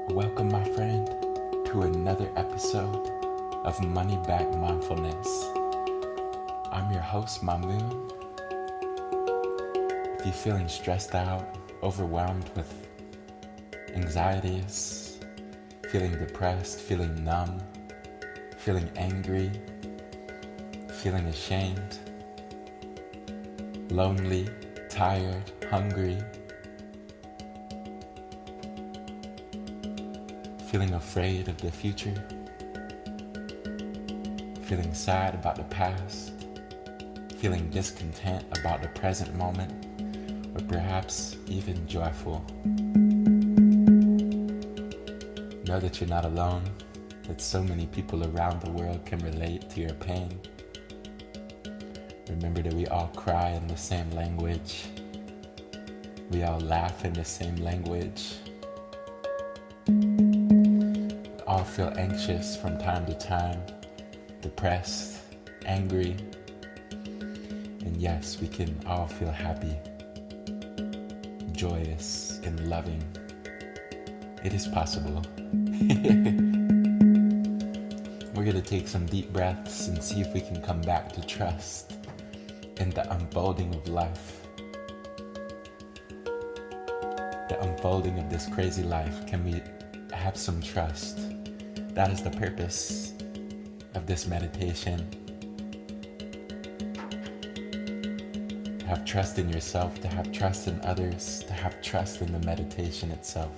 Welcome, my friend, to another episode of Money Back Mindfulness. I'm your host, Mamoon. If you're feeling stressed out, overwhelmed with anxieties, feeling depressed, feeling numb, feeling angry, feeling ashamed, lonely, tired, hungry, feeling afraid of the future, feeling sad about the past, feeling discontent about the present moment, or perhaps even joyful. Know that you're not alone, that so many people around the world can relate to your pain. Remember that we all cry in the same language. We all laugh in the same language. All feel anxious from time to time, depressed, angry, and yes, we can all feel happy, joyous, and loving. It is possible. We're going to take some deep breaths and see if we can come back to trust in the unfolding of life. The unfolding of this crazy life. Can we have some trust? That is the purpose of this meditation. To have trust in yourself, to have trust in others, to have trust in the meditation itself.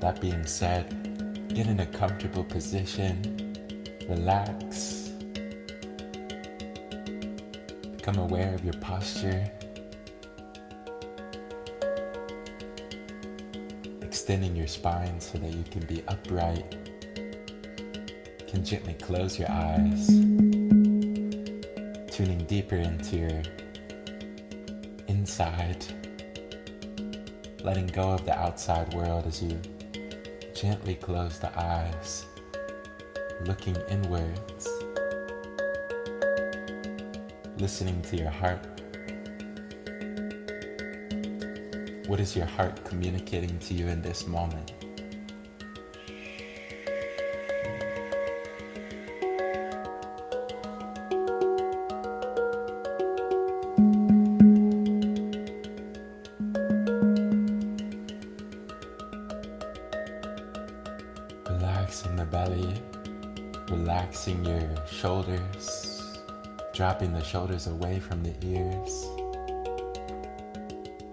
That being said, get in a comfortable position, relax, become aware of your posture, extending your spine so that you can be upright. You can gently close your eyes, tuning deeper into your inside, letting go of the outside world as you gently close the eyes, looking inwards, listening to your heart. What is your heart communicating to you in this moment? Relaxing the belly, relaxing your shoulders, dropping the shoulders away from the ears.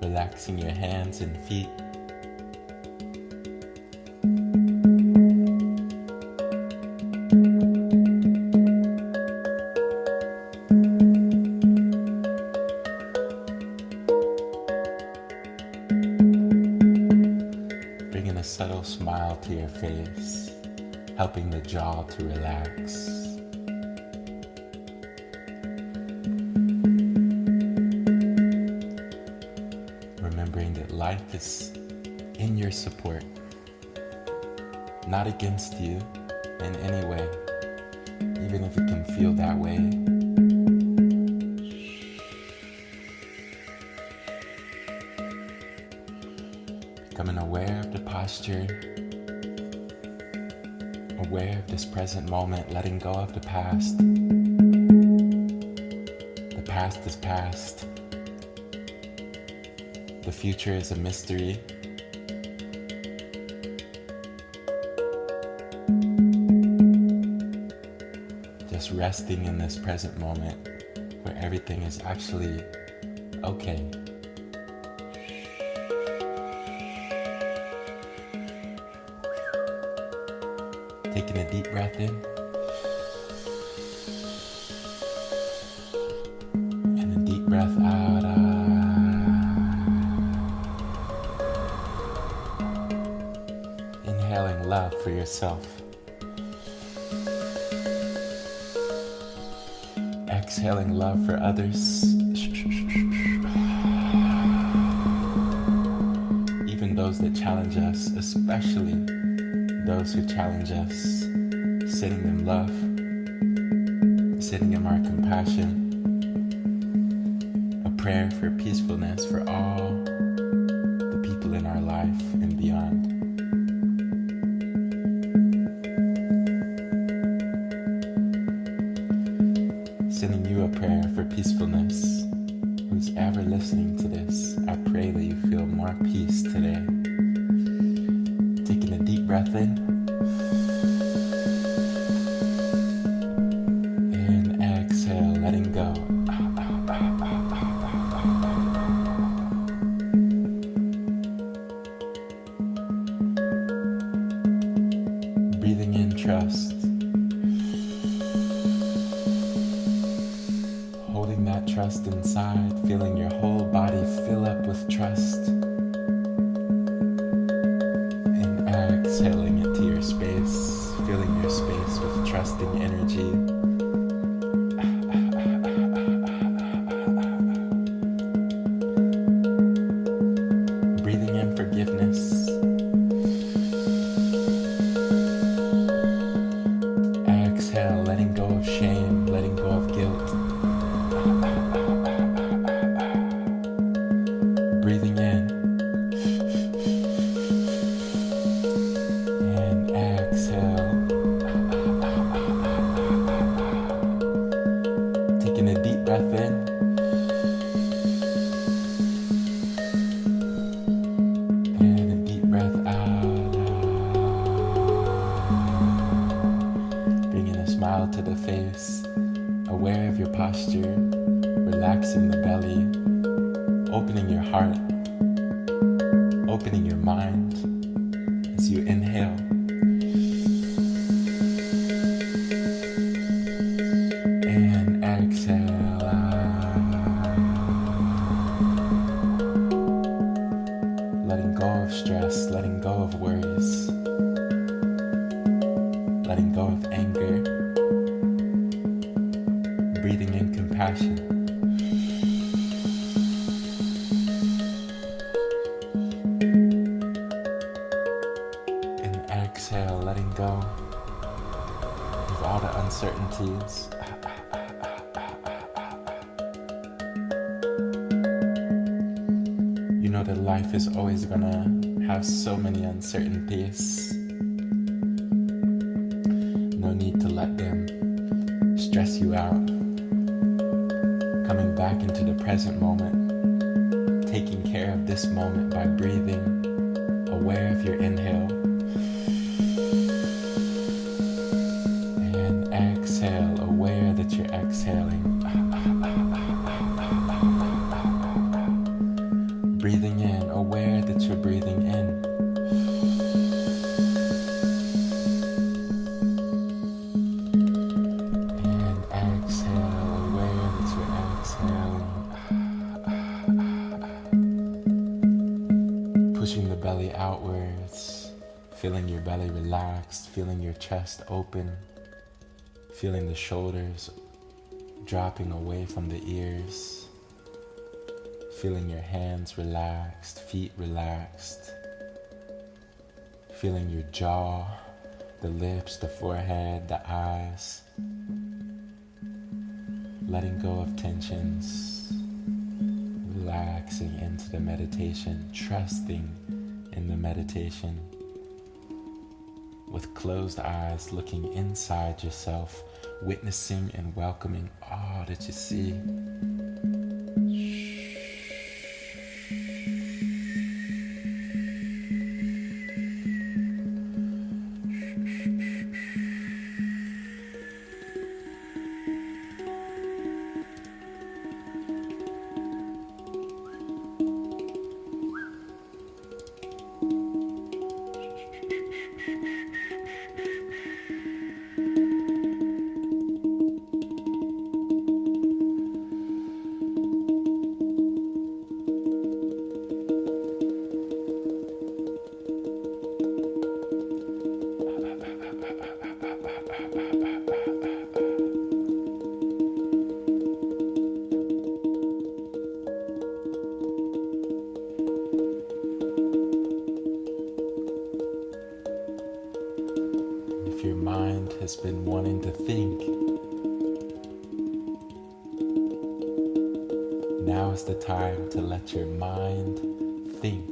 Relaxing your hands and feet. Bringing a subtle smile to your face, helping the jaw to relax. Remembering that life is in your support, not against you in any way, even if it can feel that way. Becoming aware of the posture, aware of this present moment, letting go of the past. The past is past. The future is a mystery. Just resting in this present moment where everything is actually okay. Taking a deep breath in and deep breath out. Inhaling love for yourself. Exhaling love for others. Even those that challenge us, especially those who challenge us, sending them love, sending them our compassion. A prayer for peacefulness for all the people in our life and beyond. Sending you a prayer for peacefulness. Who's ever listening to this, I pray that you feel more peace today. Taking a deep breath in and exhale, letting go. Breathing in trust. Holding that trust inside, feeling your whole body fill up with trust. And exhaling it to your space, filling your space with trusting energy. Breathing in forgiveness. Exhale, letting go of shame, letting go of guilt. Breathing in and exhale. Taking a deep breath in and a deep breath out. Bringing a smile to the face, aware of your posture, relaxing the belly. Opening your heart, opening your mind as you inhale. And exhale. Letting go of stress, letting go of worries, letting go of anger. Breathing in compassion. Exhale, letting go of all the uncertainties. You know that life is always gonna have so many uncertainties. No need to let them stress you out. Coming back into the present moment, taking care of this moment by breathing, aware of your inhale. Exhale, aware that you're exhaling. Breathing in, aware that you're breathing in. And exhale, aware that you're exhaling. Pushing the belly outwards, feeling your belly relaxed, feeling your chest open. Feeling the shoulders dropping away from the ears. Feeling your hands relaxed, feet relaxed. Feeling your jaw, the lips, the forehead, the eyes. Letting go of tensions. Relaxing into the meditation, trusting in the meditation. With closed eyes, looking inside yourself, witnessing and welcoming all that you see. just been wanting to think. Now is the time to let your mind think.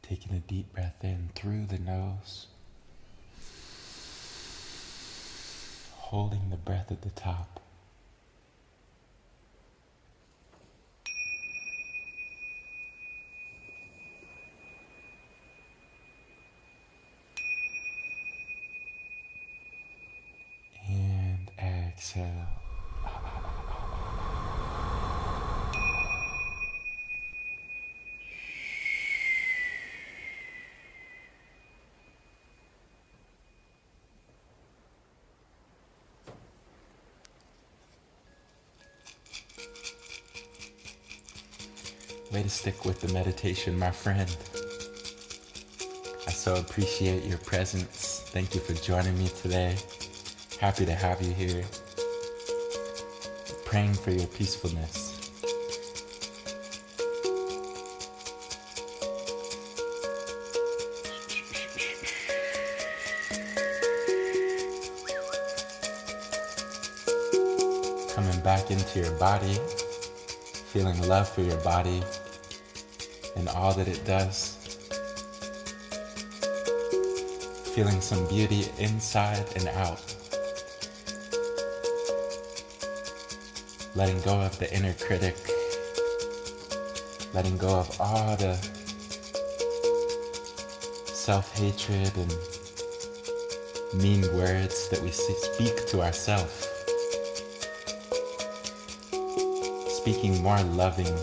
Taking a deep breath in through the nose. Holding the breath at the top. And exhale. Way to stick with the meditation, my friend. I so appreciate your presence. Thank you for joining me today. Happy to have you here. Praying for your peacefulness. Coming back into your body, feeling love for your body and all that it does. Feeling some beauty inside and out. Letting go of the inner critic. Letting go of all the self-hatred and mean words that we speak to ourselves. Speaking more loving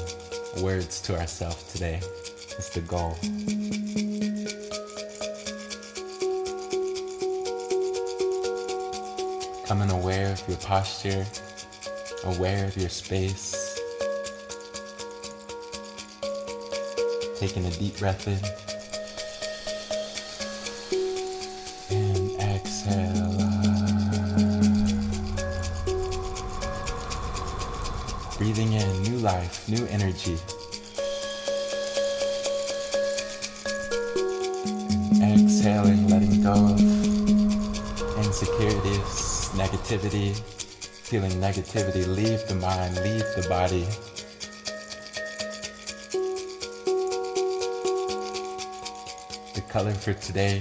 words to ourselves today is the goal. Becoming aware of your posture, aware of your space. Taking a deep breath in and exhale. Breathing in new life, new energy. Exhaling, letting go of insecurities, negativity. Feeling negativity leave the mind, leave the body. The color for today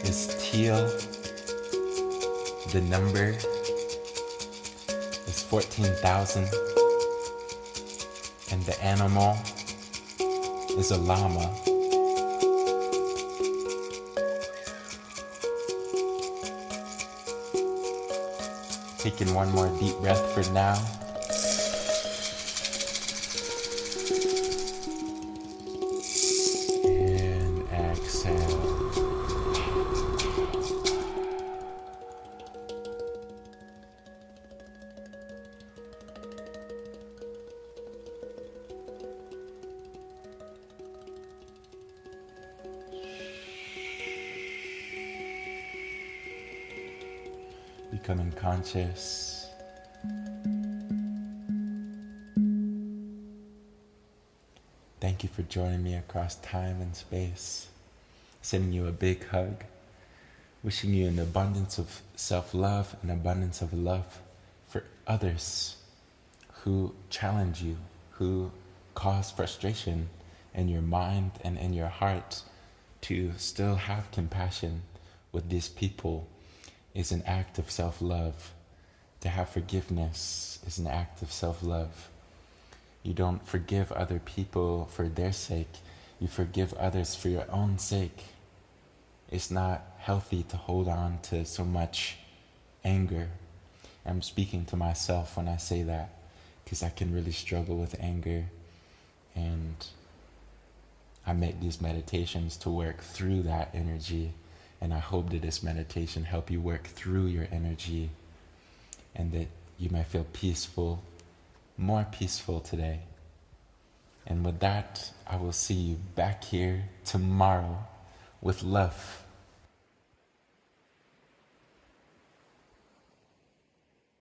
is teal. The number is 14,000, and the animal is a llama. Taking one more deep breath for now. And exhale. Becoming conscious. Thank you for joining me across time and space. Sending you a big hug. Wishing you an abundance of self-love, an abundance of love for others who challenge you, who cause frustration in your mind and in your heart. To still have compassion with these people is an act of self-love. To have forgiveness is an act of self-love. You don't forgive other people for their sake. You forgive others for your own sake. It's not healthy to hold on to so much anger. I'm speaking to myself when I say that, because I can really struggle with anger, and I make these meditations to work through that energy, and I hope that this meditation help you work through your energy, and that you might feel peaceful, more peaceful today. And with that, I will see you back here tomorrow with love.